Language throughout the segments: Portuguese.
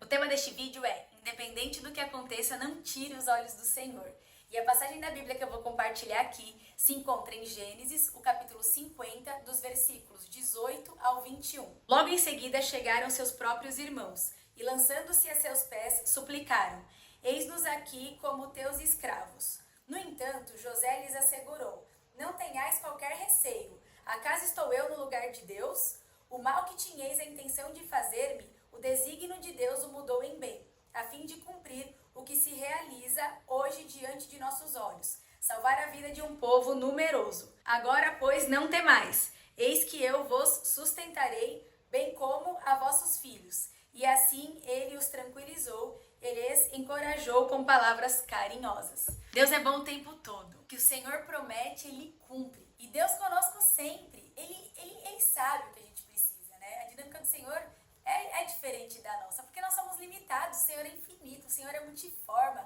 tema deste vídeo é: independente do que aconteça, não tire os olhos do Senhor. E a passagem da Bíblia que eu vou compartilhar aqui se encontra em Gênesis, o capítulo 50, dos versículos 18 ao 21. Logo em seguida chegaram seus próprios irmãos, e lançando-se a seus pés, suplicaram: Eis-nos aqui como teus escravos. No entanto, José lhes assegurou: Não tenhais qualquer receio. Acaso estou eu no lugar de Deus? O mal que tinhais a intenção de fazer-me, o desígnio de Deus o mudou em bem, a fim de cumprir o que se realiza hoje diante de nossos olhos, salvar a vida de um povo numeroso. Agora, pois, não temais, eis que eu vos sustentarei, bem como a vossos filhos. E assim ele os tranquilizou, ele os encorajou com palavras carinhosas. Deus é bom o tempo todo. O que o Senhor promete, Ele cumpre. E Deus conosco sempre. Ele sabe o que a gente precisa, né? A dinâmica do Senhor é diferente da nossa, porque nós somos limitados. O Senhor é infinito, o Senhor é multiforme.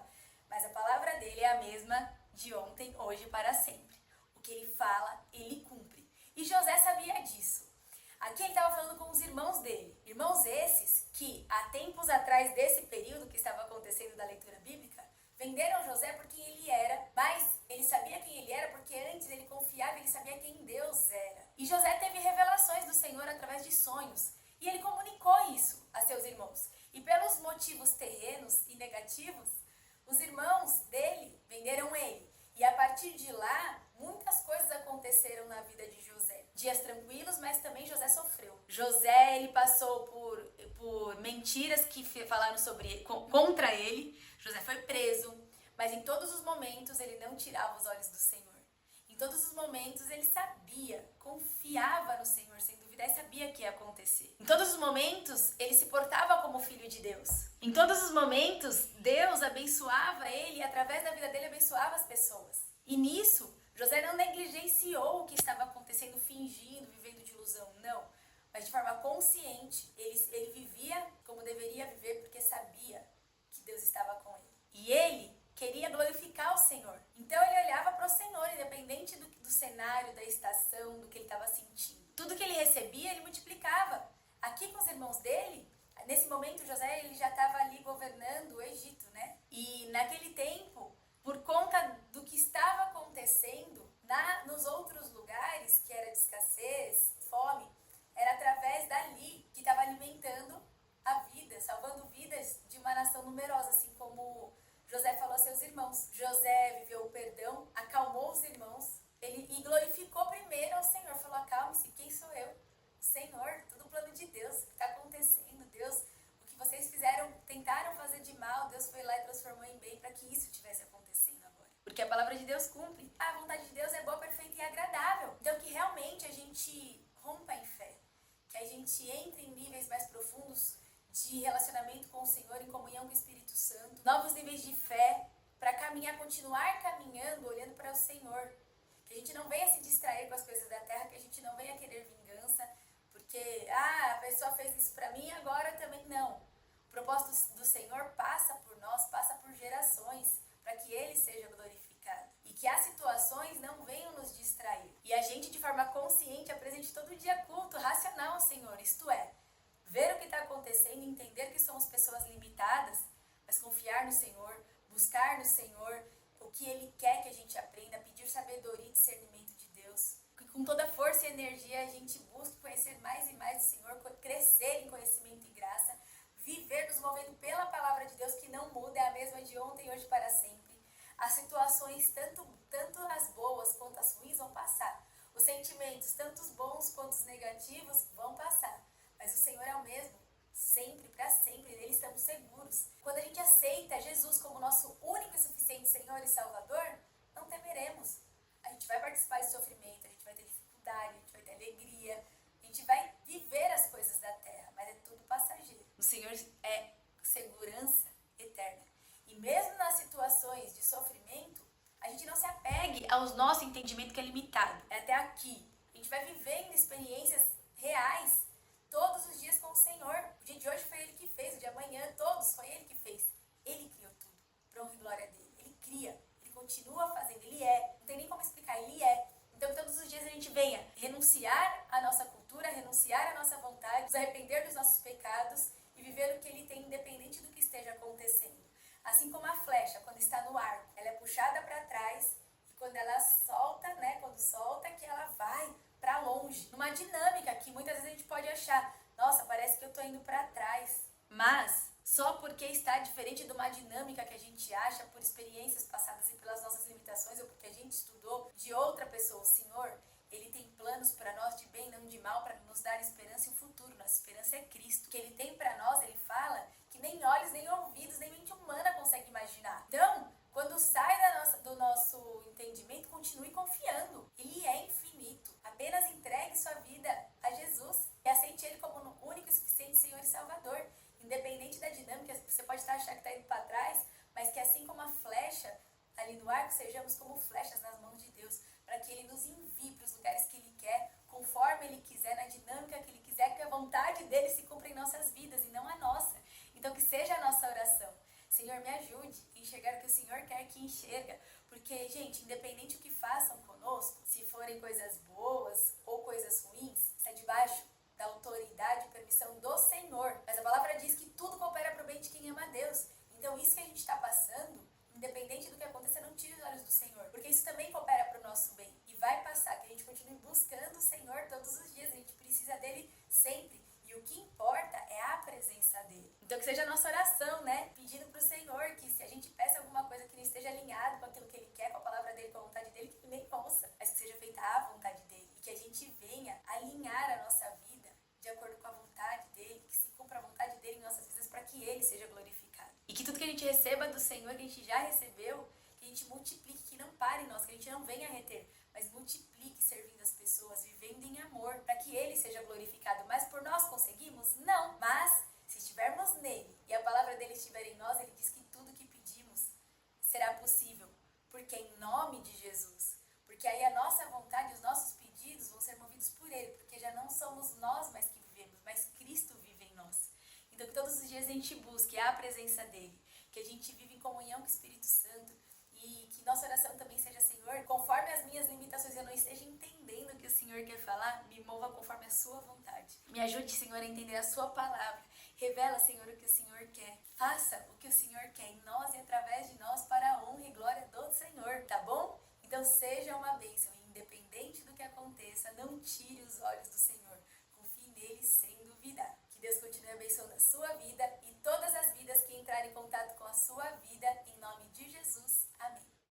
Mas a palavra dele é a mesma de ontem, hoje e para sempre. O que ele fala, ele cumpre. E José sabia disso. Aqui ele estava falando com os irmãos dele. Irmãos esses que, há tempos atrás desse período que estava acontecendo da leitura bíblica, venderam José por quem ele era, mas ele sabia quem ele era porque antes ele confiava, ele sabia quem Deus era. E José teve revelações do Senhor através de sonhos, e ele comunicou isso a seus irmãos. E pelos motivos terrenos e negativos, os irmãos dele venderam ele. E a partir de lá, muitas coisas aconteceram na vida de José. Dias tranquilos, mas também José sofreu. José, ele passou por mentiras que falaram contra ele. José foi preso, mas em todos os momentos ele não tirava os olhos do Senhor. Em todos os momentos ele sabia, confiava no Senhor sem duvidar e sabia que ia acontecer. Em todos os momentos ele se portava como filho de Deus. Em todos os momentos Deus abençoava ele e através da vida dele abençoava as pessoas. E nisso José não negligenciou o que estava acontecendo, fingindo, vivendo de ilusão, não. Mas de forma consciente, ele vivia como deveria viver porque sabia que Deus estava com ele. E ele queria glorificar o Senhor. Então ele olhava para o Senhor, independente do cenário, da estação, do que ele estava sentindo. Tudo que ele recebia, ele multiplicava. Aqui com os irmãos dele, nesse momento José ele já estava ali governando o Egito, né? E naquele tempo, por conta do que estava acontecendo nos outros lugares, que era de escassez, fome, era através dali que estava alimentando a vida, salvando vidas de uma nação numerosa, assim como José falou a seus irmãos. José viveu o perdão, acalmou os irmãos, e glorificou primeiro ao Senhor. Falou: acalme-se, quem sou eu? O Senhor, tudo plano de Deus, o que está acontecendo, Deus, o que vocês tentaram fazer de mal, Deus foi lá e transformou em bem para que isso tivesse acontecendo agora. Porque a palavra de Deus cumpre. A vontade de Deus é boa, perfeita e agradável. Então que realmente a gente rompa em fé, que a gente entre em níveis mais profundos de relacionamento com o Senhor, em comunhão com o Espírito Santo, novos níveis de fé, para continuar caminhando, olhando para o Senhor. Que a gente não venha se distrair com as coisas da terra, que a gente não venha querer vingança, porque, a pessoa fez isso para mim, agora também não. O propósito do Senhor passa por nós, passa por gerações, para que Ele seja glorificado. E que as situações não venham nos distrair. E a gente, de forma consciente, apresente todo dia culto racional ao Senhor, isto é, ver o que está acontecendo, entender que somos pessoas limitadas, mas confiar no Senhor, buscar no Senhor o que Ele quer que a gente aprenda, pedir sabedoria e discernimento de Deus. Que com toda força e energia a gente busque conhecer mais e mais do Senhor, crescer em conhecimento e graça, viver nos movendo pela palavra de Deus que não muda, é a mesma de ontem e hoje para sempre. As situações, tanto as boas quanto as ruins, vão passar. Os sentimentos, tanto os bons quanto os negativos, vão passar. Mas o Senhor é o mesmo, sempre, para sempre, nele estamos seguros. Quando a gente aceita Jesus como nosso único e suficiente Senhor e Salvador, não temeremos. A gente vai participar de sofrimento, a gente vai ter dificuldade, a gente vai ter alegria, a gente vai viver as coisas da terra, mas é tudo passageiro. O Senhor é segurança eterna. E mesmo nas situações de sofrimento, a gente não se apegue ao nosso entendimento que é limitado. É até aqui. A gente vai vivendo experiências reais todos os dias com o Senhor. O dia de hoje foi Ele que fez, o de amanhã todos foi Ele que fez. Ele criou tudo, para honra e glória dele. Ele cria, Ele continua fazendo, Ele é. Não tem nem como explicar, Ele é. Então todos os dias a gente venha renunciar à nossa cultura, renunciar à nossa vontade, nos arrepender dos nossos pecados e viver o que Ele tem independente Assim como a flecha, quando está no arco, ela é puxada para trás e quando ela solta, né, quando solta, que ela vai para longe. Numa dinâmica que muitas vezes a gente pode achar, nossa, parece que eu tô indo para trás. Mas só porque está diferente de uma dinâmica que a gente acha por experiências passadas e pelas nossas limitações ou porque a gente estudou de outra pessoa, o Senhor, Ele tem planos para nós de bem, não de mal, para nos dar esperança e um futuro. Nossa esperança é Cristo. O que Ele tem para nós, Ele fala que nem olhos, nem ouvidos, nem mente humana consegue imaginar. Então, quando sai do nosso entendimento, continue confiando. Ele é infinito. Apenas entregue sua vida a Jesus e aceite Ele como o único e suficiente Senhor e Salvador. Independente da dinâmica, você pode estar achando que está indo para trás, mas que assim como a flecha ali no arco, sejamos como flechas nas mãos de Deus, para que Ele nos envie para os lugares que Ele quer, conforme Ele quiser, na dinâmica que Ele quiser, que a vontade dEle se cumpra em nossas vidas e não a nossa. Então que seja a nossa oração. Senhor, me ajude a enxergar o que o Senhor quer que enxerga, porque, gente, independente do que façam conosco, se forem coisas boas ou coisas ruins, está debaixo da autoridade e permissão do Senhor. Mas a palavra diz que tudo coopera para o bem de quem ama a Deus. Então isso que a gente está passando, independente do que aconteça, não tire os olhos do Senhor, porque isso também coopera para o nosso bem. E vai passar, que a gente continue buscando o Senhor todos os dias, a gente precisa dele sempre. E o que importa é a presença dele. Então que seja a nossa oração, né? Pedindo para o Senhor que se a gente peça alguma coisa que não esteja alinhado com aquilo que ele quer, com a palavra dele, com a vontade dele, que ele nem ouça, mas que seja feita a vontade dele. E que a gente venha alinhar a nossa vida de acordo com a vontade dele, que se cumpra a vontade dele em nossas vidas para que ele seja glorificado. E que tudo que a gente receba do Senhor, que a gente já recebeu, que a gente multiplique, que não pare em nós, que a gente não venha reter, mas multiplique servindo as pessoas, vivendo em amor, para que ele seja glorificado. Mas por nós conseguimos? Não. Mas se estivermos nele e a palavra dele estiver em nós, ele diz que tudo que pedimos será possível, porque em nome de Jesus. Porque aí a nossa vontade, os nossos pedidos vão ser movidos por ele, porque já não somos nós mais que vivemos, mas Cristo vive em nós. Então que todos os dias a gente busque a presença dele, que a gente vive em comunhão com o Espírito Santo e que nossa oração também seja, Senhor, conforme as minhas limitações eu não esteja entendendo o que o Senhor quer falar, me mova conforme a sua vontade. Me ajude, Senhor, a entender a sua palavra. Revela, Senhor, o que o Senhor quer. Faça o que o Senhor quer em nós e através de nós para a honra e glória do Senhor, tá bom? Então seja uma bênção, independente do que aconteça, não tire os olhos do Senhor. Confie nele sem duvidar. Que Deus continue abençoando a sua vida e todas as vidas que entrarem em contato com a sua vida.